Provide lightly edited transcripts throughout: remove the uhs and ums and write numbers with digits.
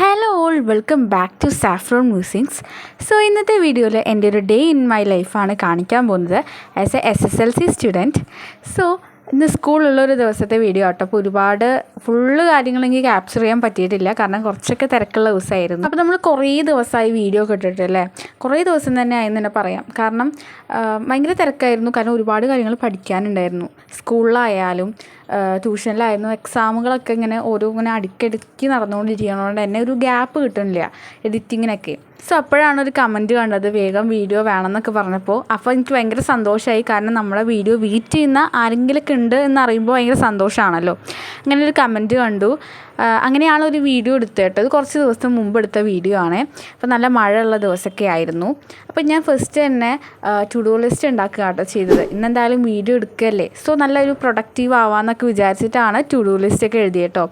Hello all welcome back to Saffron Musings. So ഇന്നത്തെ വീഡിയോയിൽ എൻ്റെ ഒരു ഡേ ഇൻ മൈ ലൈഫാണ് കാണിക്കാൻ പോകുന്നത് as A SSLC student. So ഇന്ന് സ്കൂളിലുള്ളൊരു ദിവസത്തെ വീഡിയോ ആട്ടോ. അപ്പോൾ ഒരുപാട് ഫുള്ള് കാര്യങ്ങൾ എനിക്ക് ക്യാപ്ചർ ചെയ്യാൻ പറ്റിയിട്ടില്ല, കാരണം കുറച്ചൊക്കെ തിരക്കുള്ള ദിവസമായിരുന്നു. അപ്പോൾ നമ്മൾ കുറേ ദിവസമായി വീഡിയോ കിട്ടിയിട്ടല്ലേ, കുറേ ദിവസം തന്നെ ആയെന്ന് തന്നെ പറയാം. കാരണം ഭയങ്കര തിരക്കായിരുന്നു, കാരണം ഒരുപാട് കാര്യങ്ങൾ പഠിക്കാനുണ്ടായിരുന്നു. സ്കൂളിലായാലും ട്യൂഷനിലായിരുന്നു. എക്സാമുകളൊക്കെ ഇങ്ങനെ ഇങ്ങനെ അടുക്കിടയ്ക്ക് നടന്നുകൊണ്ടിരിക്കുന്നതുകൊണ്ട് തന്നെ ഒരു ഗ്യാപ്പ് കിട്ടുന്നില്ല എഡിറ്റിങ്ങിനൊക്കെ. സോ അപ്പോഴാണ് ഒരു കമൻറ്റ് കണ്ടത്, വേഗം വീഡിയോ വേണമെന്നൊക്കെ പറഞ്ഞപ്പോൾ. അപ്പോൾ എനിക്ക് ഭയങ്കര സന്തോഷമായി, കാരണം നമ്മളെ വീഡിയോ വെയിറ്റ് ചെയ്യുന്ന ആരെങ്കിലുമൊക്കെ ഉണ്ട് എന്നറിയുമ്പോൾ ഭയങ്കര സന്തോഷമാണല്ലോ. അങ്ങനെ ഒരു കമൻറ്റ് കണ്ടു. അങ്ങനെയാണ് ഒരു വീഡിയോ എടുത്തത് കേട്ടോ. ഇത് കുറച്ച് ദിവസം മുമ്പ് എടുത്ത വീഡിയോ ആണ്. അപ്പോൾ നല്ല മഴയുള്ള ദിവസമൊക്കെ ആയിരുന്നു. അപ്പോൾ ഞാൻ ഫസ്റ്റ് തന്നെ ടു ഡു ലിസ്റ്റ് ഉണ്ടാക്കുക കേട്ടോ ചെയ്തത്. ഇന്നെന്തായാലും വീഡിയോ എടുക്കുകയല്ലേ, സോ നല്ലൊരു പ്രൊഡക്റ്റീവ് ആവാമെന്നൊക്കെ വിചാരിച്ചിട്ടാണ് ടു ഡു ലിസ്റ്റൊക്കെ എഴുതിയത് കേട്ടോ.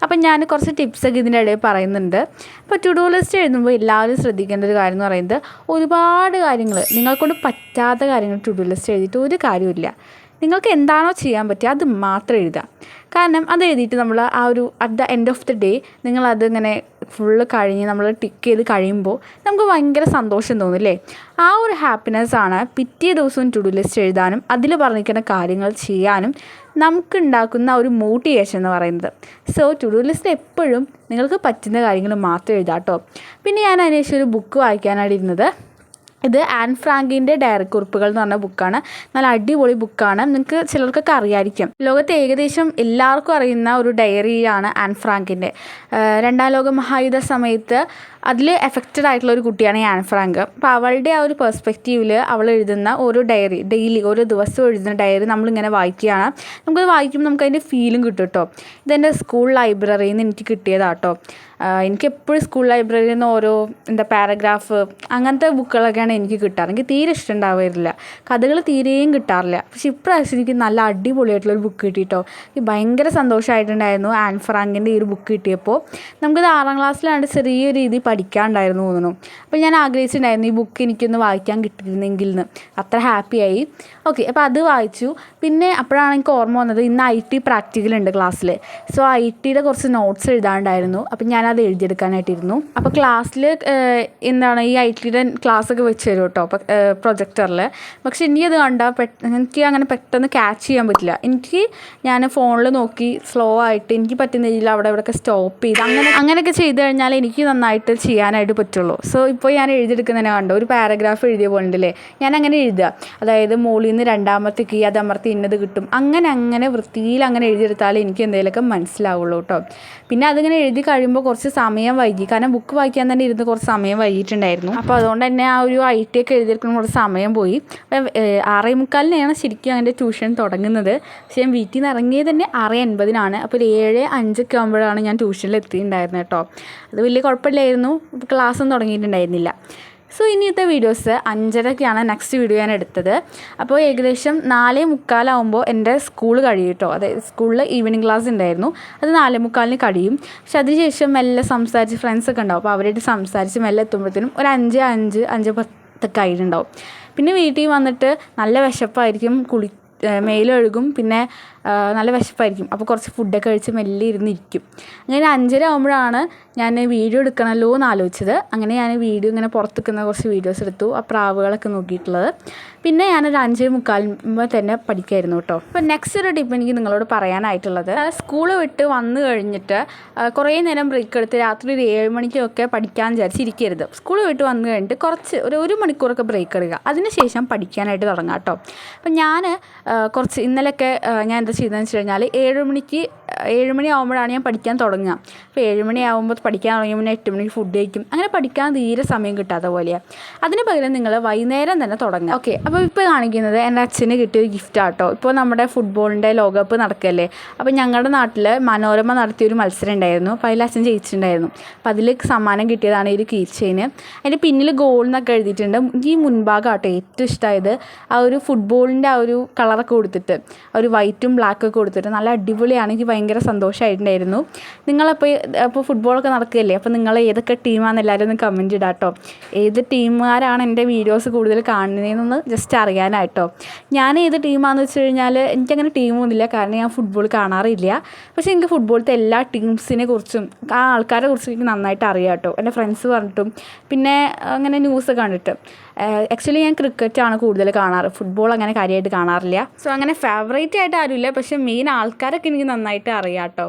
അപ്പം ഞാൻ കുറച്ച് ടിപ്സൊക്കെ ഇതിൻ്റെ ഇടയിൽ പറയുന്നുണ്ട്. അപ്പോൾ ടു ഡു ലിസ്റ്റ് എഴുതുമ്പോൾ എല്ലാവരും ശ്രദ്ധിക്കേണ്ട ഒരു കാര്യം എന്ന് പറയുന്നത്, ഒരുപാട് കാര്യങ്ങൾ നിങ്ങൾക്കൊണ്ട് പറ്റാത്ത കാര്യങ്ങൾ ടു ഡു ലിസ്റ്റ് എഴുതിയിട്ട് ഒരു കാര്യമില്ല. നിങ്ങൾക്ക് എന്താണോ ചെയ്യാൻ പറ്റുക അത് മാത്രം എഴുതുക. കാരണം അത് എഴുതിയിട്ട് നമ്മൾ ആ ഒരു at the end of the day നിങ്ങളതിങ്ങനെ ഫുള്ള് കഴിഞ്ഞ് നമ്മൾ ടിക്ക് ചെയ്ത് കഴിയുമ്പോൾ നമുക്ക് ഭയങ്കര സന്തോഷം തോന്നില്ലേ. ആ ഒരു ഹാപ്പിനെസ്സാണ് പിറ്റേ ദിവസവും ടു ഡു ലിസ്റ്റ് എഴുതാനും അതിൽ പറഞ്ഞിരിക്കുന്ന കാര്യങ്ങൾ ചെയ്യാനും നമുക്കുണ്ടാക്കുന്ന ഒരു മോട്ടിവേഷൻ എന്ന് പറയുന്നത്. സോ ടു ഡു ലിസ്റ്റ് എപ്പോഴും നിങ്ങൾക്ക് പറ്റുന്ന കാര്യങ്ങൾ മാത്രം എഴുതാം കേട്ടോ. പിന്നെ ഞാൻ അതിനുശേഷം ഒരു ബുക്ക് വായിക്കാനായിട്ട് ഇരുന്നത്. ഇത് ആൻ ഫ്രാങ്കിൻ്റെ ഡയറി കുറിപ്പുകൾ എന്ന് പറഞ്ഞ ബുക്കാണ്. നല്ല അടിപൊളി ബുക്കാണ്. നിങ്ങൾക്ക് ചിലർക്കൊക്കെ അറിയാമായിരിക്കും. ലോകത്തെ ഏകദേശം എല്ലാവർക്കും അറിയുന്ന ഒരു ഡയറിയാണ് ആൻ ഫ്രാങ്കിൻ്റെ. രണ്ടാം ലോക മഹായുദ്ധ സമയത്ത് അതിൽ എഫക്റ്റഡ് ആയിട്ടുള്ള ഒരു കുട്ടിയാണ് ഈ ആൻ ഫ്രാങ്ക്. അപ്പോൾ അവളുടെ ആ ഒരു പെർസ്പെക്റ്റീവിൽ അവൾ എഴുതുന്ന ഓരോ ഡയറി, ഡെയിലി ഓരോ ദിവസവും എഴുതുന്ന ഡയറി നമ്മളിങ്ങനെ വായിക്കുകയാണ്. നമുക്കത് വായിക്കുമ്പോൾ നമുക്കതിൻ്റെ ഫീലും കിട്ടും കേട്ടോ. ഇതെൻ്റെ സ്കൂൾ ലൈബ്രറിയിൽ നിന്ന് എനിക്ക് കിട്ടിയതാട്ടോ. എനിക്കെപ്പോഴും സ്കൂൾ ലൈബ്രറിയിൽ നിന്ന് ഓരോ പാരഗ്രാഫ് അങ്ങനത്തെ ബുക്കുകളൊക്കെയാണ് എനിക്ക് കിട്ടാറ്. എനിക്ക് തീരെ ഇഷ്ടമുണ്ടാവാറില്ല, കഥകൾ തീരെയും കിട്ടാറില്ല. പക്ഷെ ഇപ്രാവശ്യം എനിക്ക് നല്ല അടിപൊളിയായിട്ടുള്ളൊരു ബുക്ക് കിട്ടിയിട്ടോ. എനിക്ക് ഭയങ്കര സന്തോഷമായിട്ടുണ്ടായിരുന്നു ആൻ ഫ്രാങ്കിൻ്റെ ഈ ഒരു ബുക്ക് കിട്ടിയപ്പോൾ. നമുക്കത് 6ാം ക്ലാസ്സിലാണ്ട് ചെറിയ രീതി പഠിക്കാനുണ്ടായിരുന്നു തോന്നുന്നു. അപ്പോൾ ഞാൻ ആഗ്രഹിച്ചിട്ടുണ്ടായിരുന്നു ഈ ബുക്ക് എനിക്കൊന്ന് വായിക്കാൻ കിട്ടിയിരുന്നെങ്കിൽ എന്ന്. അത്ര ഹാപ്പിയായി. ഓക്കെ, അപ്പോൾ അത് വായിച്ചു. പിന്നെ അപ്പോഴാണ് എനിക്ക് ഓർമ്മ വന്നത്, ഇന്ന് IT പ്രാക്ടിക്കൽ ഉണ്ട് ക്ലാസ്സിൽ. സോ ITയുടെ കുറച്ച് നോട്ട്സ് എഴുതാനുണ്ടായിരുന്നു. അപ്പം ഞാനത് എഴുതിയെടുക്കാനായിട്ടിരുന്നു. അപ്പോൾ ക്ലാസ്സിൽ ഈ ITയുടെ ക്ലാസ്സൊക്കെ വെച്ച് തരും കേട്ടോ പ്രൊജക്ടറിൽ. പക്ഷെ എനിക്കത് കണ്ടാൽ എനിക്ക് അങ്ങനെ പെട്ടെന്ന് ക്യാച്ച് ചെയ്യാൻ പറ്റില്ല. ഞാൻ ഫോണിൽ നോക്കി സ്ലോ ആയിട്ട് എനിക്ക് പറ്റുന്ന രീതിയിൽ അവിടെ ഇവിടെയൊക്കെ സ്റ്റോപ്പ് ചെയ്ത് അങ്ങനെയൊക്കെ ചെയ്ത് കഴിഞ്ഞാൽ എനിക്ക് നന്നായിട്ട് ചെയ്യാനായിട്ട് പറ്റുള്ളൂ. സോ ഇപ്പോൾ ഞാൻ എഴുതിയെടുക്കുന്നതിനെ കണ്ടോ, ഒരു പാരഗ്രാഫ് എഴുതിയ പോലുണ്ടല്ലേ, ഞാൻ അങ്ങനെ എഴുതുക. അതായത് മുകളിൽ നിന്ന് രണ്ടാമത്തെ കീ അത് അമർത്തി ഇന്നത് കിട്ടും, അങ്ങനെ വൃത്തിയിൽ അങ്ങനെ എഴുതിയെടുത്താലേ എനിക്ക് എന്തെങ്കിലുമൊക്കെ മനസ്സിലാവുള്ളൂ കേട്ടോ. പിന്നെ അതിങ്ങനെ എഴുതി കഴിയുമ്പോൾ കുറച്ച് സമയം വൈകി, കാരണം ബുക്ക് വായിക്കാൻ തന്നെ ഇരുന്ന് കുറച്ച് സമയം വൈകിട്ടുണ്ടായിരുന്നു. അപ്പോൾ അതുകൊണ്ട് തന്നെ ആ ഒരു IT ഒക്കെ എഴുതിയെടുക്കുമ്പോൾ കുറച്ച് സമയം പോയി. 6:45 ശരിക്കും എൻ്റെ ട്യൂഷൻ തുടങ്ങുന്നത്. പക്ഷേ ഞാൻ വീട്ടിൽ നിന്ന് ഇറങ്ങിയത് തന്നെ 6:80 അപ്പോൾ ഒരു 7:05 ആകുമ്പോഴാണ് ഞാൻ ട്യൂഷനിൽ എത്തിയിട്ടുണ്ടായിരുന്നത് കേട്ടോ. അത് വലിയ കുഴപ്പമില്ലായിരുന്നു, ക്ലാസ്സൊന്നും തുടങ്ങിയിട്ടുണ്ടായിരുന്നില്ല. സോ ഇനിയത്തെ വീഡിയോസ് 5:30 നെക്സ്റ്റ് വീഡിയോ ഞാൻ എടുത്തത്. അപ്പോൾ ഏകദേശം 4:45 എൻ്റെ സ്കൂൾ കഴിയും കേട്ടോ. അതായത് സ്കൂളിൽ ഈവനിങ് ക്ലാസ് ഉണ്ടായിരുന്നു, അത് 4:45 കഴിയും. പക്ഷെ അതിനുശേഷം മെല്ലെ സംസാരിച്ച് ഫ്രണ്ട്സൊക്കെ ഉണ്ടാവും. അപ്പോൾ അവരായിട്ട് സംസാരിച്ച് മെല്ലെ എത്തുമ്പോഴത്തേനും ഒരു 5:10 ആയിട്ടുണ്ടാവും. പിന്നെ വീട്ടിൽ വന്നിട്ട് നല്ല വിശപ്പായിരിക്കും, മേലൊഴുകും, പിന്നെ നല്ല വിശപ്പായിരിക്കും. അപ്പോൾ കുറച്ച് ഫുഡൊക്കെ കഴിച്ച് മെല്ലെ ഇരുന്നിരിക്കും. അങ്ങനെ 5:30 ആകുമ്പോഴാണ് ഞാൻ വീഡിയോ എടുക്കണമല്ലോ എന്ന് ആലോചിച്ചത്. അങ്ങനെ ഞാൻ വീഡിയോ ഇങ്ങനെ പുറത്ത് നിൽക്കുന്ന കുറച്ച് വീഡിയോസ് എടുത്തു, ആ പ്രാവുകളൊക്കെ നോക്കിയിട്ടുള്ളത്. പിന്നെ ഞാനൊരു 5:45 തന്നെ പഠിക്കുമായിരുന്നു കേട്ടോ. അപ്പോൾ നെക്സ്റ്റ് ഒരു ടിപ്പ് എനിക്ക് നിങ്ങളോട് പറയാനായിട്ടുള്ളത്, സ്കൂള് വിട്ട് വന്നു കഴിഞ്ഞിട്ട് കുറേ നേരം ബ്രേക്ക് എടുത്ത് രാത്രി ഒരു 7 മണിക്കൊക്കെ പഠിക്കാൻ വിചാരിച്ചിരിക്കരുത്. സ്കൂൾ വിട്ട് വന്നു കഴിഞ്ഞിട്ട് കുറച്ച് ഒരു 1 മണിക്കൂറൊക്കെ ബ്രേക്ക് എടുക്കുക, അതിനുശേഷം പഠിക്കാനായിട്ട് തുടങ്ങാം കേട്ടോ. അപ്പം ഞാൻ കുറച്ച് ഇന്നലെയൊക്കെ ഞാൻ എന്താ ചെയ്തതെന്ന് വെച്ച് കഴിഞ്ഞാൽ 7 മണി ആകുമ്പോഴാണ് ഞാൻ പഠിക്കാൻ തുടങ്ങുക. അപ്പോൾ 7 മണി ആകുമ്പോൾ പഠിക്കാൻ തുടങ്ങിയപ്പോൾ 8 മണിക്ക് ഫുഡ് കഴിക്കും. അങ്ങനെ പഠിക്കാൻ തീരെ സമയം കിട്ടാത്ത പോലെയാണ്. അതിന് പകരം നിങ്ങൾ വൈകുന്നേരം തന്നെ തുടങ്ങുക. ഓക്കെ, അപ്പോൾ ഇപ്പോൾ കാണിക്കുന്നത് എൻ്റെ അച്ഛന് കിട്ടിയൊരു ഗിഫ്റ്റാണ് കേട്ടോ. ഇപ്പോൾ നമ്മുടെ ഫുട്ബോളിൻ്റെ ലോകകപ്പ് നടക്കുകയല്ലേ. അപ്പോൾ ഞങ്ങളുടെ നാട്ടിൽ മനോരമ നടത്തിയൊരു മത്സരം ഉണ്ടായിരുന്നു. അപ്പോൾ അതിൽ അച്ഛൻ ജയിച്ചിട്ടുണ്ടായിരുന്നു. അപ്പോൾ അതിൽ സമ്മാനം കിട്ടിയതാണ് ഈ ഒരു കീ ചെയിന്. അതിൻ്റെ പിന്നിൽ ഗോൾ എന്നൊക്കെ എഴുതിയിട്ടുണ്ട്. ഈ മുൻഭാഗം ആട്ടോ ഏറ്റവും ഇഷ്ടമായത്. ആ ഒരു ഫുട്ബോളിൻ്റെ ആ ഒരു കളറൊക്കെ കൊടുത്തിട്ട്, ആ ഒരു വൈറ്റും ബ്ലാക്കൊക്കെ കൊടുത്തിട്ട് നല്ല അടിപൊളിയാണ്. എനിക്ക് ഭയങ്കര സന്തോഷമായിട്ടുണ്ടായിരുന്നു. അപ്പോൾ ഫുട്ബോളൊക്കെ നടക്കുകയല്ലേ, അപ്പോൾ നിങ്ങൾ ഏതൊക്കെ ടീമാണെന്ന് എല്ലാവരും ഒന്ന് കമൻറ്റ് ഇടാം കേട്ടോ. ഏത് ടീമുകാരാണ് എൻ്റെ വീഡിയോസ് കൂടുതൽ കാണുന്നതെന്നൊന്ന് ജസ്റ്റ് അറിയാനായിട്ടോ. ഞാൻ ഏത് ടീമാണെന്ന് വെച്ച് കഴിഞ്ഞാൽ എനിക്കങ്ങനെ ടീമൊന്നുമില്ല, കാരണം ഞാൻ ഫുട്ബോൾ കാണാറില്ല. പക്ഷേ എനിക്ക് ഫുട്ബോളത്തെ എല്ലാ ടീംസിനെ കുറിച്ചും ആ ആൾക്കാരെ കുറിച്ചും എനിക്ക് നന്നായിട്ട് അറിയാം കേട്ടോ. എൻ്റെ ഫ്രണ്ട്സ് പറഞ്ഞിട്ടും പിന്നെ അങ്ങനെ ന്യൂസ് കണ്ടിട്ട്. ആക്ച്വലി ഞാൻ ക്രിക്കറ്റാണ് കൂടുതൽ കാണാറ്, ഫുട്ബോൾ അങ്ങനെ കാര്യമായിട്ട് കാണാറില്ല. സോ അങ്ങനെ ഫേവറേറ്റ് ആയിട്ട് ആരുമില്ല, പക്ഷേ മെയിൻ ആൾക്കാരൊക്കെ എനിക്ക് നന്നായിട്ട് അറിയാം കേട്ടോ.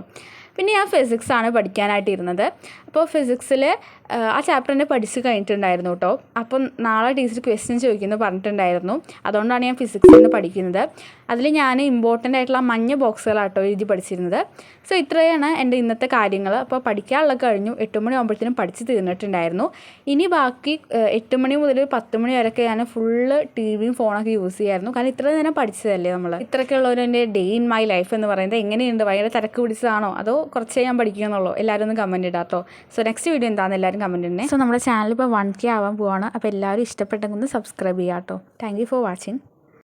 പിന്നെ ഞാൻ ഫിസിക്സാണ് പഠിക്കാനായിട്ടിരുന്നത്. അപ്പോൾ ഫിസിക്സിൽ ആ ചാപ്റ്റർ തന്നെ പഠിച്ച് കഴിഞ്ഞിട്ടുണ്ടായിരുന്നു കേട്ടോ. അപ്പം നാളെ ടീച്ചർ ക്വസ്റ്റ്യൻ ചോദിക്കുമെന്ന് പറഞ്ഞിട്ടുണ്ടായിരുന്നു. അതുകൊണ്ടാണ് ഞാൻ ഫിസിക്സിൽ നിന്ന് പഠിക്കുന്നത്. അതിൽ ഞാൻ ഇമ്പോർട്ടൻ്റ് ആയിട്ടുള്ള മഞ്ഞ ബോക്സുകളാട്ടോ എഴുതി പഠിച്ചിരുന്നത്. സോ ഇത്രയാണ് എൻ്റെ ഇന്നത്തെ കാര്യങ്ങൾ. അപ്പോൾ പഠിക്കാനുള്ള കഴിഞ്ഞു. 8 മണിയാകുമ്പോഴത്തേനും പഠിച്ച് തീർന്നിട്ടുണ്ടായിരുന്നു. ഇനി ബാക്കി 8 മണി മുതൽ 10 മണി വരെയൊക്കെ ഞാൻ ഫുള്ള് ടിവിയും ഫോണൊക്കെ യൂസ് ചെയ്യായിരുന്നു. കാരണം ഇത്ര നേരം പഠിച്ചതല്ലേ നമ്മൾ. ഇത്രയൊക്കെയുള്ളവർ എൻ്റെ ഡേ ഇൻ മൈ ലൈഫ് എന്ന് പറയുന്നത് എങ്ങനെയുണ്ട്? ഭയങ്കര തിരക്ക് പിടിച്ചതാണോ അതോ കുറച്ചേ ഞാൻ പഠിക്കുന്നുള്ളൂ? എല്ലാവരും ഒന്ന് കമൻറ്റ് ഇടാട്ടോ. സോ നെക്സ്റ്റ് വീഡിയോ എന്താണെന്ന് എല്ലാവരും കമൻറ്റ് ഇടണേ. സോ നമ്മുടെ ചാനൽ ഇപ്പോൾ 1K ആവാൻ പോവാണ്. അപ്പോൾ എല്ലാവരും ഇഷ്ടപ്പെട്ടെങ്കിൽ ഒന്ന് സബ്സ്ക്രൈബ് ചെയ്യാം കേട്ടോ. Thank you for watching.